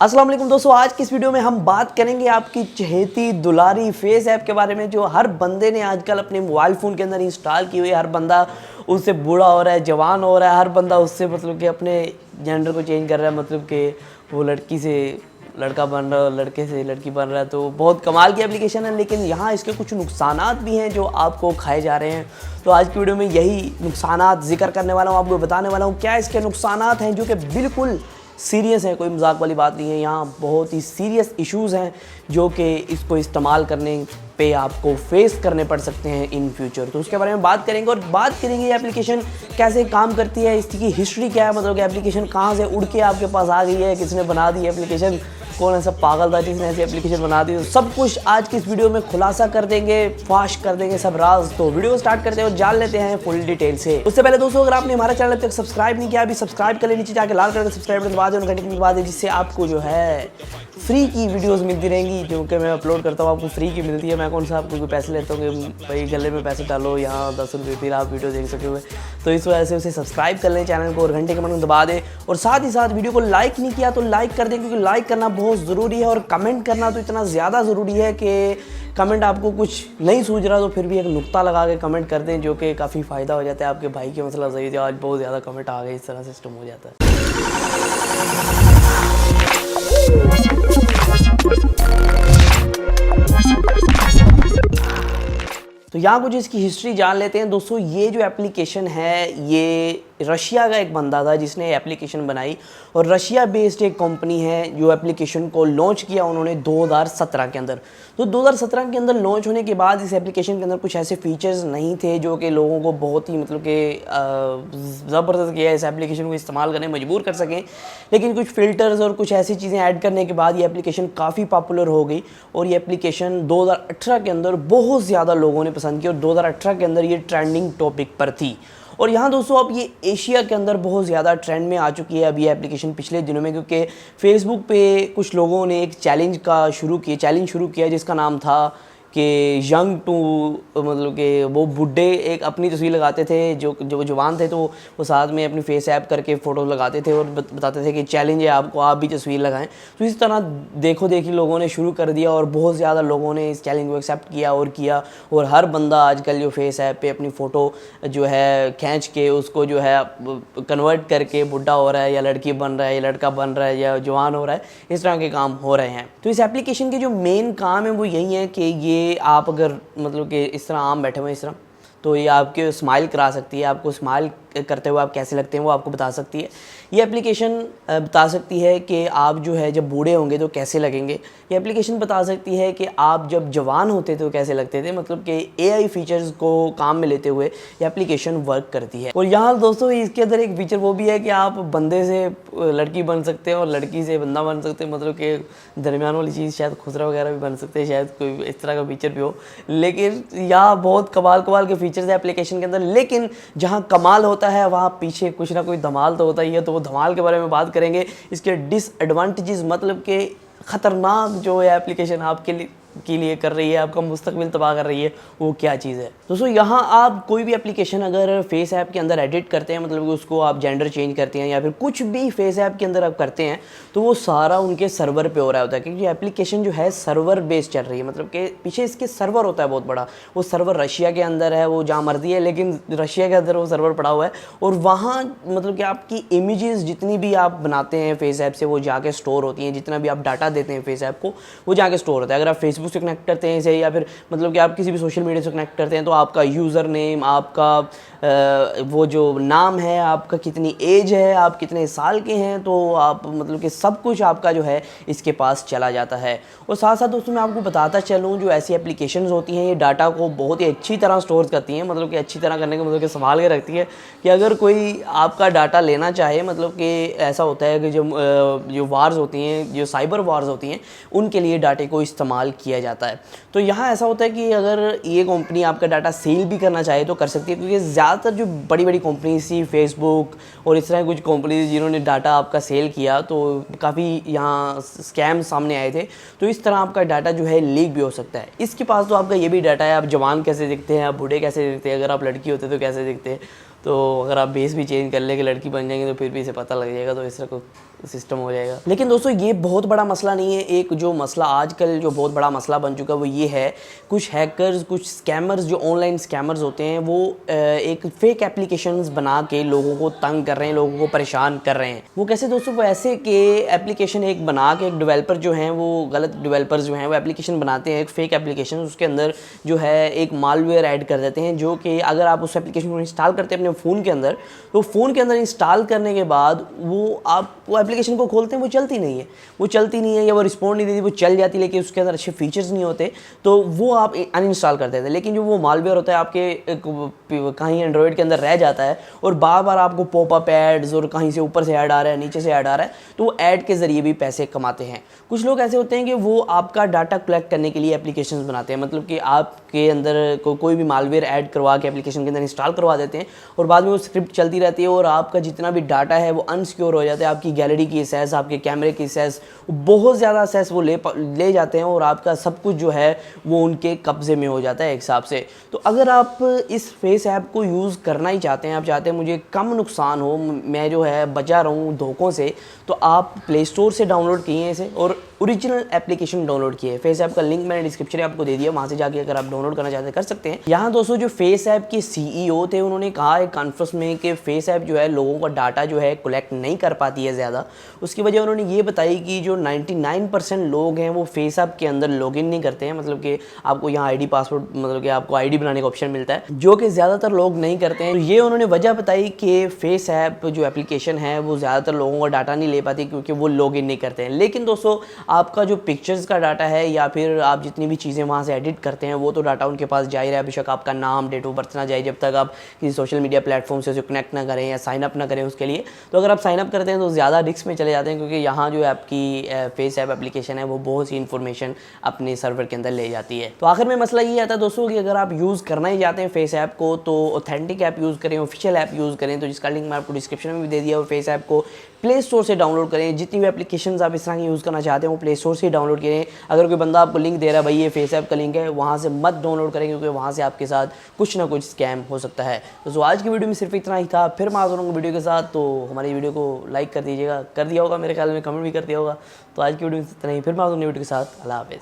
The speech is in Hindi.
अस्सलाम वालेकुम दोस्तों, आज की इस वीडियो में हम बात करेंगे आपकी चहेती दुलारी फेस ऐप के बारे में जो हर बंदे ने आजकल अपने मोबाइल फ़ोन के अंदर इंस्टॉल की हुई है। हर बंदा उससे बूढ़ा हो रहा है, जवान हो रहा है, हर बंदा उससे मतलब कि अपने जेंडर को चेंज कर रहा है, मतलब कि वो लड़की से लड़का बन रहा है, लड़के से लड़की बन रहा है। तो बहुत कमाल की एप्लीकेशन है, लेकिन यहाँ इसके कुछ नुकसानात भी हैं जो आपको खाए जा रहे हैं। तो आज की वीडियो में यही नुकसानात जिक्र करने वाला हूँ, आपको बताने वाला हूँ क्या इसके नुकसानात हैं जो कि बिल्कुल सीरियस है, कोई मजाक वाली बात नहीं है। यहाँ बहुत ही सीरियस इश्यूज़ हैं जो कि इसको इस्तेमाल करने पे आपको फेस करने पड़ सकते हैं इन फ्यूचर। तो उसके बारे में बात करेंगे और बात करेंगे ये एप्लीकेशन कैसे काम करती है, इसकी हिस्ट्री क्या है, मतलब कि एप्लीकेशन कहाँ से उड़ के आपके पास आ गई है, किसने बना दी एप्लीकेशन, कौन ऐसा पागल था जिसने ऐसी एप्लीकेशन बना दी। तो सब कुछ आज की इस वीडियो में खुलासा कर देंगे, फाश कर देंगे सब राज। तो वीडियो स्टार्ट करते हैं और जान लेते हैं फुल डिटेल से। उससे पहले दोस्तों, अगर आपने हमारा चैनल तक सब्सक्राइब नहीं किया, अभी सब्सक्राइब कर ले, नीचे जाके लाल कलर का सब्सक्राइब बटन दबा दें, घंटे की दबा दें, जिससे आपको जो है फ्री की वीडियोस मिलती रहेंगी जो कि मैं अपलोड करता हूँ, आपको फ्री की मिलती है। मैं कौन सा आपको कोई पैसे लेता हूँ कि भाई गले में पैसे डालो यहाँ 10 रुपये फिर आप वीडियो देख सके हुए। तो इस वजह से उसे सब्सक्राइब कर लें चैनल को और घंटे के बटन दबा दें। और साथ ही साथ वीडियो को लाइक नहीं किया तो लाइक कर दें, क्योंकि लाइक करना बहुत ज़रूरी है। और कमेंट करना तो इतना ज़्यादा ज़रूरी है कि कमेंट आपको कुछ नहीं सूझ रहा तो फिर भी एक नुक्ता लगा के कमेंट कर दें, जो कि काफ़ी फ़ायदा हो जाता है। आपके भाई के मसला सही था, आज बहुत ज़्यादा कमेंट आ गए, इस तरह सिस्टम हो जाता है। तो यहाँ कुछ इसकी हिस्ट्री जान लेते हैं दोस्तों। ये जो एप्लीकेशन है ये रशिया का एक बंदा था जिसने एप्लीकेशन बनाई, और रशिया बेस्ड एक कंपनी है जो एप्लीकेशन को लॉन्च किया उन्होंने 2017 के अंदर। तो 2017 के अंदर लॉन्च होने के बाद इस एप्लीकेशन के अंदर कुछ ऐसे फीचर्स नहीं थे जो कि लोगों को बहुत ही मतलब कि ज़बरदस्त किया इस एप्लीकेशन को इस्तेमाल करने मजबूर कर सकें। लेकिन कुछ फ़िल्टर्स और कुछ ऐसी चीज़ें ऐड करने के बाद ये एप्लीकेशन काफ़ी पॉपुलर हो गई, और ये एप्लीकेशन 2018 के अंदर बहुत ज़्यादा लोगों ने पसंद की, और 2018 के अंदर ये ट्रेंडिंग टॉपिक पर थी। और यहाँ दोस्तों अब ये एशिया के अंदर बहुत ज़्यादा ट्रेंड में आ चुकी है अब ये एप्लीकेशन पिछले दिनों में, क्योंकि फेसबुक पे कुछ लोगों ने एक चैलेंज शुरू किया जिसका नाम था कि यंग टू, मतलब कि वो बुढ़े एक अपनी तस्वीर लगाते थे, जो जवान थे तो वो साथ में अपनी फेस ऐप करके फ़ोटो लगाते थे और बताते थे कि चैलेंज है आपको, आप भी तस्वीर लगाएं। तो इस तरह देखो देखी लोगों ने शुरू कर दिया और बहुत ज़्यादा लोगों ने इस चैलेंज को एक्सेप्ट किया और हर बंदा आजकल जो फेस ऐप पे अपनी फ़ोटो जो है खींच के उसको जो है कन्वर्ट करके बुढ़ा हो रहा है या लड़की बन रहा है या लड़का बन रहा है या जवान हो रहा है, इस तरह के काम हो रहे हैं। तो इस एप्लीकेशन के जो मेन काम है वो यही है कि ये आप अगर मतलब कि इस तरह आम बैठे हुए इस तरह, तो ये आपके स्माइल करा सकती है, आपको स्माइल करते हुए आप कैसे लगते हैं वो आपको बता सकती है। ये एप्लीकेशन बता सकती है कि आप जो है जब बूढ़े होंगे तो कैसे लगेंगे। ये एप्लीकेशन बता सकती है कि आप जब जवान होते तो कैसे लगते थे, मतलब कि एआई फीचर्स को काम में लेते हुए ये एप्लीकेशन वर्क करती है। और यहाँ दोस्तों इसके अंदर एक फीचर वो भी है कि आप बंदे से लड़की बन सकते हैं और लड़की से बंदा बन सकते हैं, मतलब कि दरमियान वाली चीज़ शायद खुसरा वगैरह भी बन सकते हैं, शायद कोई इस तरह का फीचर भी हो। लेकिन यहाँ बहुत कमाल के फीचर्स है एप्लीकेशन के अंदर, लेकिन जहाँ कमाल होता है वहाँ पीछे कुछ ना कोई धमाल तो होता ही है। तो वो धमाल के बारे में बात करेंगे, इसके डिसएडवांटेजेस, मतलब कि ख़तरनाक जो है एप्लीकेशन आपके लिए कर रही है, आपका मुस्तकबिल तबाह कर रही है, वो क्या चीज़ है। दोस्तों यहाँ आप कोई भी एप्लीकेशन अगर फेस ऐप के अंदर एडिट करते हैं, मतलब कि उसको आप जेंडर चेंज करते हैं या फिर कुछ भी फेस ऐप के अंदर आप करते हैं, तो वो सारा उनके सर्वर पे हो रहा होता है, क्योंकि एप्लीकेशन जो है सर्वर बेस्ड चल रही है, मतलब कि पीछे इसके सर्वर होता है बहुत बड़ा। वो सर्वर रशिया के अंदर है, वो जहाँ मर्जी है, लेकिन रशिया के अंदर वो सर्वर पड़ा हुआ है, और वहाँ मतलब कि आपकी इमेजेस जितनी भी आप बनाते हैं फेस ऐप से वो जाके स्टोर होती हैं, जितना भी आप डाटा देते हैं फेस ऐप को वो जाके स्टोर होता है। अगर आप फेसबुक से कनेक्ट करते हैं इसे, या फिर मतलब कि आप किसी भी सोशल मीडिया से कनेक्ट करते हैं, तो आपका यूज़र नेम, आपका वो जो नाम है, आपका कितनी एज है, आप कितने साल के हैं, तो आप मतलब कि सब कुछ आपका जो है इसके पास चला जाता है। और साथ साथ दोस्तों मैं आपको बताता चलूँ, जो ऐसी एप्लीकेशंस होती हैं ये डाटा को बहुत ही अच्छी तरह स्टोर करती हैं, मतलब कि अच्छी तरह करने का मतलब कि संभाल के रखती है कि अगर कोई आपका डाटा लेना चाहे, मतलब कि ऐसा होता है कि जो वार्स होती हैं, जो साइबर वार्स होती हैं, उनके लिए डाटे को इस्तेमाल किया जाता है। तो यहाँ ऐसा होता है कि अगर ये कंपनी आपका डाटा सेल भी करना चाहे तो कर सकती है, क्योंकि ज़्यादातर जो बड़ी बड़ी कंपनीज थी, फेसबुक और इस तरह कुछ कंपनीज जिन्होंने डाटा आपका सेल किया, तो काफ़ी यहाँ स्कैम सामने आए थे। तो इस तरह आपका डाटा जो है लीक भी हो सकता है। इसके पास तो आपका ये भी डाटा है, आप जवान कैसे दिखते हैं, आप बूढ़े कैसे दिखते हैं, अगर आप लड़की होते तो कैसे दिखते हैं, तो अगर आप बेस भी चेंज कर ले कि लड़की बन जाएंगे तो फिर भी इसे पता लग जाएगा। तो इस तरह को सिस्टम हो जाएगा। लेकिन दोस्तों ये बहुत बड़ा मसला नहीं है। एक जो मसला आजकल जो बहुत बड़ा मसला बन चुका है वो ये है, कुछ हैकर्स, कुछ स्कैमर्स जो ऑनलाइन स्कैमर्स होते हैं वो एक फेक एप्लीकेशंस बना के लोगों को तंग कर रहे हैं, लोगों को परेशान कर रहे हैं। वो कैसे दोस्तों? वो ऐसे कि एप्लीकेशन एक बना के, एक डेवलपर जो हैं वो गलत डेवलपर्स जो हैं वो एप्लीकेशन बनाते हैं, एक फेक एप्लीकेशन, उसके अंदर जो है एक मालवेयर ऐड कर देते हैं, जो कि अगर आप उस एप्लीकेशन को इंस्टॉल करते हैं अपने फ़ोन के अंदर, तो फ़ोन के अंदर इंस्टॉल करने के बाद वो एप्लीकेशन को खोलते हैं, वो चलती नहीं है, या वो रिस्पॉन्ड नहीं देती, वो चल जाती लेकिन उसके अंदर अच्छे फीचर्स नहीं होते, तो वो आप अनइंस्टॉल कर देते हैं। लेकिन जो वो मालवेयर होता है आपके कहीं एंड्रॉयड के अंदर रह जाता है और बार बार आपको पॉपअप एड्स और कहीं से ऊपर से ऐड आ रहा है, नीचे से ऐड आ रहा है, तो वो ऐड के ज़रिए भी पैसे कमाते हैं। कुछ लोग ऐसे होते हैं कि वो आपका डाटा कलेक्ट करने के लिए एप्लीकेशंस बनाते हैं, मतलब कि आपके अंदर कोई भी मालवेयर ऐड करवा के एप्लीकेशन के अंदर इंस्टॉल करवा देते हैं और बाद में वो स्क्रिप्ट चलती रहती है और आपका जितना भी डाटा है वो अनसिक्योर हो जाता है। आपकी गैलरी की एक्सेस, आपके कैमरे की एक्सेस, बहुत ज़्यादा एक्सेस वो ले जाते हैं और आपका सब कुछ जो है वो उनके कब्ज़े में हो जाता है एक हिसाब से। तो अगर आप इस फेस ऐप को यूज़ करना ही चाहते हैं, आप चाहते हैं मुझे कम नुकसान हो, मैं जो है बचा रहूँ धोखों से, तो आप प्ले स्टोर से डाउनलोड किए इसे और ओरिजिनल एप्लीकेशन डाउनलोड किए। फेस ऐप का लिंक मैंने डिस्क्रिप्शन में आपको दे दिया, वहाँ से जाके अगर आप डाउनलोड करना चाहते हैं कर सकते हैं। यहाँ दोस्तों जो फेस ऐप के CEO थे उन्होंने कहा एक कॉन्फ्रेंस में कि फेस ऐप जो है लोगों का डाटा जो है कलेक्ट नहीं कर पाती है ज़्यादा। उसकी वजह उन्होंने ये बताई कि जो 99% लोग हैं वो फेस ऐप के अंदर लॉगिन नहीं करते हैं, मतलब कि आपको यहाँ ID पासवर्ड, मतलब कि आपको ID बनाने का ऑप्शन मिलता है, जो कि ज़्यादातर लोग नहीं करते हैं। तो ये उन्होंने वजह बताई कि फेस ऐप जो एप्लीकेशन है वो ज़्यादातर लोगों का डाटा नहीं ले पाती क्योंकि वो लॉगिन नहीं करते हैं। लेकिन दोस्तों आपका जो पिक्चर्स का डाटा है या फिर आप जितनी भी चीज़ें वहाँ से एडिट करते हैं वो तो डाटा उनके पास जा ही रहा है। बेशक आपका नाम, डेट ऑफ बर्थ ना जाए जब तक आप किसी सोशल मीडिया प्लेटफॉर्म से उसे कनेक्ट ना करें या साइन अप ना करें उसके लिए। तो अगर आप साइन अप करते हैं तो ज़्यादा रिस्क में चले जाते हैं क्योंकि यहाँ जो आपकी फेस ऐप एप्लीकेशन है वो बहुत सी इन्फॉर्मेशन अपने सर्वर के अंदर ले जाती है। तो आखिर में मसला ये आता है दोस्तों कि अगर आप यूज़ करना ही चाहते हैं फेस ऐप को तो ऑथेंटिक ऐप यूज़ करें, ऑफिशियल ऐप यूज़ करें, तो जिसका लिंक मैं आपको डिस्क्रिप्शन में भी दे दिया। और फेस ऐप को प्ले स्टोर से डाउनलोड करें। जितनी भी एप्लीकेशंस आप इस तरह की यूज़ करना चाहते हैं वो प्ले स्टोर से ही डाउनलोड करें। अगर कोई बंदा आपको लिंक दे रहा है भाई ये फेस ऐप का लिंक है, वहाँ से मत डाउनलोड करें क्योंकि वहाँ से आपके साथ कुछ ना कुछ स्कैम हो सकता है। तो आज की वीडियो में सिर्फ इतना ही था, फिर मैं हाजिर हूँ वीडियो के साथ। तो हमारी वीडियो को लाइक कर दीजिएगा, कर दिया होगा मेरे ख्याल में, कमेंट भी कर दिया होगा। तो आज की वीडियो में इतना ही, फिर मैं हाजिर हूँ वीडियो के साथ। अल्लाह हाफ़िज़।